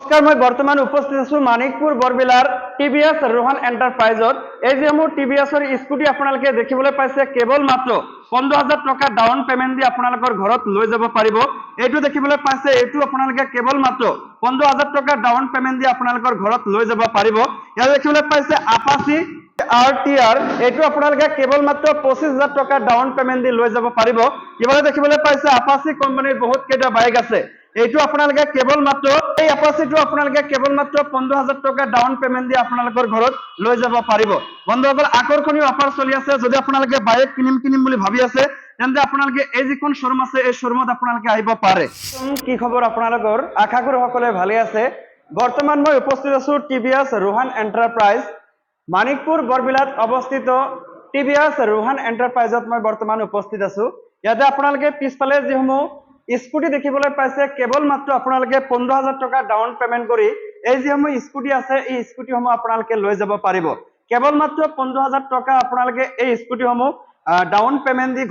নমস্কাৰ, মই বৰ্তমান উপস্থিত আছো মানিকপুৰ বৰবিলাৰ টিভিএছ ৰোহান এণ্টাৰপ্ৰাইজত। এই যেমন টিভিএছৰ স্কুটি আপোনালোকে দেখিবলৈ পাইছে, কেৱল মাত্ৰ 15,000 টকা ডাউন পেমেন্ট দি আপোনালোকৰ ঘৰত লৈ যাব পাৰিব। এইটো দেখিবলৈ পাইছে, এইটো আপোনালোকে কেৱল মাত্ৰ 15,000 টকা ডাউন পেমেন্ট দি আপোনালোকৰ ঘৰত লৈ যাব পাৰিব। ইয়াত দেখিবলৈ পাইছে আপাচি RTR, এইটো আপোনালোকে কেৱল মাত্ৰ 25,000 টকা ডাউন পেমেন্ট দি লৈ যাব পাৰিব। ইফালে দেখিবলৈ পাইছে আপাচি কোম্পানীৰ বহুত কেইটা বাইক আছে, এইটো আপোনালোকে কেৱল মাত্ৰ এই আপাচিটো আপোনালোকে কেৱল মাত্ৰ 15,000 টকা ডাউন পেমেন্ট দি আপোনালোকৰ ঘৰত লৈ যাব পাৰিব। বন্ধুসকল, আকৰ্ষণীয় অফাৰ চলি আছে। যদি আপোনালোকে বাইক কিনিম বুলি ভাবি আছে, তেন্তে আপোনালোকে এই যিখন শ্বৰুম আছে এই শ্বৰুমত আপোনালোকে আহিব পাৰে। কি খবৰ আপোনালোকৰ? আশা কৰো সকলোৱে ভালে আছে। বৰ্তমান মই উপস্থিত আছো টিভিএছ ৰোহান এণ্টাৰপ্ৰাইজ, মানিকপুৰ বৰবিলাত অৱস্থিত টিভিএছ ৰোহান এণ্টাৰপ্ৰাইজত মই বৰ্তমান উপস্থিত আছো। ইয়াতে আপোনালোকে পিছফালে যিসমূহ স্কুটি দেখিবলৈ পাইছে, কেৱল মাত্ৰ আপোনালোকে 15,000 টকা ডাউন পেমেন্ট কৰি এই যিসমূহ স্কুটি আছে এই স্কুটিসমূহ আপোনালোকে লৈ যাব পাৰিব। কেৱল মাত্ৰ 15,000 টকা আপোনালোকে এই স্কুটিসমূহ ডাউন পেমেন্ট দি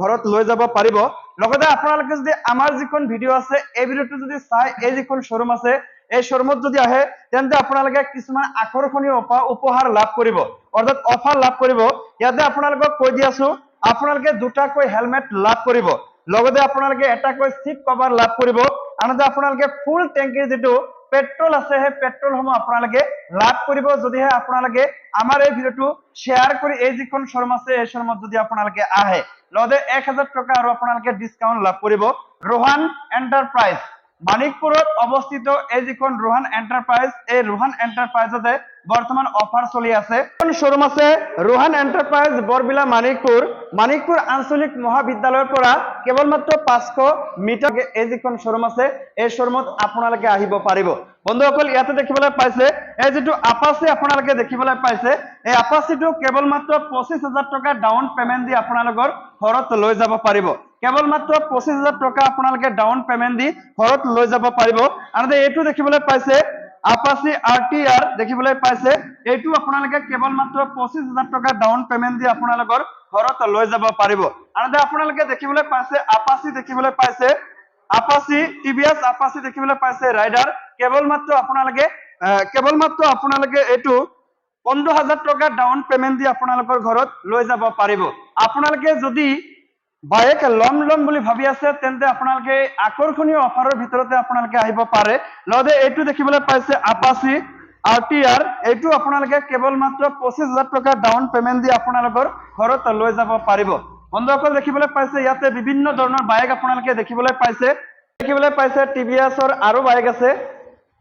ঘৰত লৈ যাব পাৰিব। লগতে আপোনালোকে যদি আমাৰ যিখন ভিডিঅ' আছে এই ভিডিঅ'টো যদি চাই এই যিখন শ্বৰুম আছে এই শ্বৰুমত যদি আহে, তেন্তে আপোনালোকে কিছুমান আকৰ্ষণীয় উপহাৰ লাভ কৰিব, অৰ্থাৎ অফাৰ লাভ কৰিব। ইয়াতে আপোনালোকক কৈ দি আছো, আপোনালোকে দুটাকৈ হেলমেট লাভ কৰিব, লগতে আপোনালোকে এটাকৈ সিট কভাৰ লাভ কৰিব, আনহাতে আপোনালোকে ফুল টেংকিৰ যিটো পেট্ৰল আছে সেই পেট্ৰলসমূহ আপোনালোকে লাভ কৰিব যদিহে আপোনালোকে আমাৰ এই ভিডিঅ'টো শ্বেয়াৰ কৰি এই যিখন শ্বৰুম আছে এই শ্বৰুমত যদি আপোনালোকে আহে। লগতে 1,000 টকা আৰু আপোনালোকে ডিসকাউন্ট লাভ কৰিব। ৰোহান এণ্টাৰপ্ৰাইজ মানিকপুৰত অৱস্থিত এই যিখন ৰোহান এণ্টাৰপ্ৰাইজ, এই ৰোহান এণ্টাৰপ্ৰাইজতে বৰ্তমান অফাৰ চলি আছে। শ্বৰুম আছে ৰোহান এণ্টাৰপ্ৰাইজ বৰবিলা মানিকপুৰ আঞ্চলিক মহাবিদ্যালয়ৰ পৰা কেৱল মাত্ৰ 500 মিটাৰ এই যিখন শ্বৰুম আছে এই শ্বৰুমত আপোনালোকে আহিব পাৰিব। বন্ধুসকল, ইয়াতে দেখিবলৈ পাইছে এই যিটো আপাচি আপোনালোকে দেখিবলৈ পাইছে, এই আপাচিটো কেৱল মাত্ৰ 25,000 টকা ডাউন পেমেন্ট দি আপোনালোকৰ ঘৰত লৈ যাব পাৰিব। কেৱল মাত্ৰ 25,000 টকা আপোনালোকে ডাউন পেমেন্ট দি ঘৰত লৈ যাব পাৰিব। আনহাতে এইটো দেখিবলৈ পাইছে আপাচি RTR দেখিবলৈ পাইছে, এইটো আপোনালোকে কেৱল মাত্ৰ 25,000 টকা ডাউন পেমেন্ট দি আপোনালোকৰ ঘৰত লৈ যাব পাৰিব। আনহাতে আপোনালোকে দেখিবলৈ পাইছে আপাচি দেখিবলৈ পাইছে, আপাচি টিভিএছ আপাচি দেখিবলৈ পাইছে ৰাইডাৰ, কেৱল মাত্ৰ আপোনালোকে এইটো 15,000 টকা ডাউন পেমেন্ট দি আপোনালোকৰ ঘৰত লৈ যাব পাৰিব। আপোনালোকে যদি বাইক লম বুলি ভাবি আছে, তেন্তে আপোনালোকে আকৰ্ষণীয় অফাৰৰ ভিতৰতে আপোনালোকে আহিব পাৰে। লগতে এইটো দেখিবলৈ পাইছে আপাচি RTR, এইটো আপোনালোকে কেৱল মাত্ৰ 25,000 টকা ডাউন পেমেন্ট দি আপোনালোকৰ ঘৰত লৈ যাব পাৰিব। বন্ধুসকল, দেখিবলৈ পাইছে ইয়াতে বিভিন্ন ধৰণৰ বাইক আপোনালোকে দেখিবলৈ পাইছে টিভিএছৰ আৰু বাইক আছে।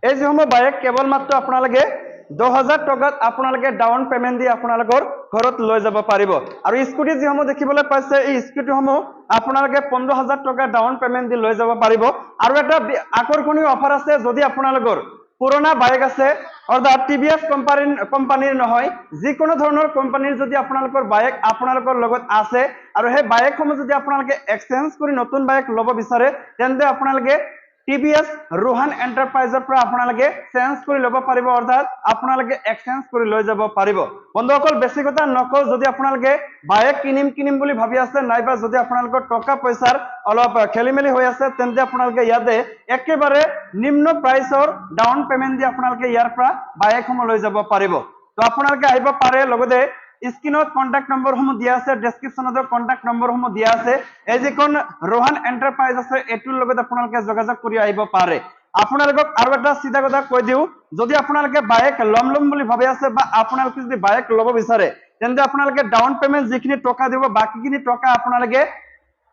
এই যিসমূহ বাইক কেৱল মাত্ৰ আপোনালোকে 10,000 টকাত আপোনালোকে ডাউন পেমেন্ট দি আপোনালোকৰ ঘৰত লৈ যাব পাৰিব। আৰু স্কুটি যিসমূহ দেখিবলৈ পাইছে এই স্কুটিসমূহ আপোনালোকে 15,000 টকা ডাউন পেমেন্ট দি লৈ যাব পাৰিব। আৰু এটা আকৰ্ষণীয় অফাৰ আছে, যদি আপোনালোকৰ পুৰণা বাইক আছে, অৰ্থাৎ টিভিএছ কোম্পানীৰ নহয় যিকোনো ধৰণৰ কোম্পানীৰ যদি আপোনালোকৰ বাইক আপোনালোকৰ লগত আছে আৰু সেই বাইকসমূহ যদি আপোনালোকে এক্সচেঞ্জ কৰি নতুন বাইক ল'ব বিচাৰে, তেন্তে আপোনালোকে টিভিএছ ৰোহান এণ্টাৰপ্ৰাইজৰ পৰা আপোনালোকে চেঞ্জ কৰি ল'ব পাৰিব, অৰ্থাৎ আপোনালোকে এক্সচেঞ্জ কৰি লৈ যাব পাৰিব। বন্ধুসকল, বেছি কথা নকওঁ, যদি আপোনালোকে বাইক কিনিম বুলি ভাবি আছে, নাইবা যদি আপোনালোকৰ টকা পইচাৰ অলপ খেলিমেলি হৈ আছে, তেন্তে আপোনালোকে ইয়াতে একেবাৰে নিম্ন প্ৰাইচৰ ডাউন পেমেন্ট দি আপোনালোকে ইয়াৰ পৰা বাইকসমূহ লৈ যাব পাৰিব। তো আপোনালোকে আহিব পাৰে। লগতে স্ক্ৰীনত কন্টাক্ট নম্বৰসমূহ দিয়া আছে, ডেছক্ৰিপশ্যনত কন্টাক্ট নম্বৰসমূহ দিয়া আছে। এই যিখন ৰোহান এণ্টাৰপ্ৰাইজ আছে এইটোৰ লগত আপোনালোকে যোগাযোগ কৰি আহিব পাৰে। আপোনালোকক আৰু এটা চিধা কথা কৈ দিওঁ, যদি আপোনালোকে বাইক লম বুলি ভাবি আছে বা আপোনালোকে যদি বাইক ল'ব বিচাৰে, তেন্তে আপোনালোকে ডাউন পেমেন্ট যিখিনি টকা দিব, বাকীখিনি টকা আপোনালোকে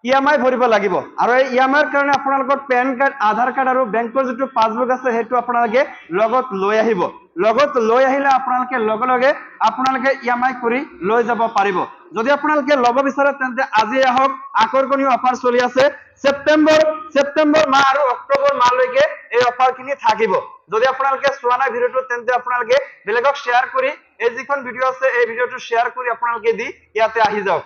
EMI ভৰিব লাগিব। আৰু এই EMIৰ কাৰণে আপোনালোকৰ পেন কাৰ্ড, আধাৰ কাৰ্ড আৰু বেংকৰ যিটো পাছবুক আছে সেইটো আপোনালোকে লগত লৈ আহিব। লগত লৈ আহিলে আপোনালোকে লগে আপোনালোকে EMI কৰি লৈ যাব পাৰিব। যদি আপোনালোকে ল'ব বিচাৰে, তেন্তে আজি আহক, আকৰ্ষণীয় অফাৰ চলি আছে। ছেপ্টেম্বৰ মাহ আৰু অক্টোবৰ মাহলৈকে এই অফাৰখিনি থাকিব। যদি আপোনালোকে চোৱা নাই ভিডিঅ'টো, তেন্তে আপোনালোকে বেলেগক শ্বেয়াৰ কৰি এই যিখন ভিডিঅ' আছে এই ভিডিঅ'টো শ্বেয়াৰ কৰি আপোনালোকে দি ইয়াতে আহি যাওক।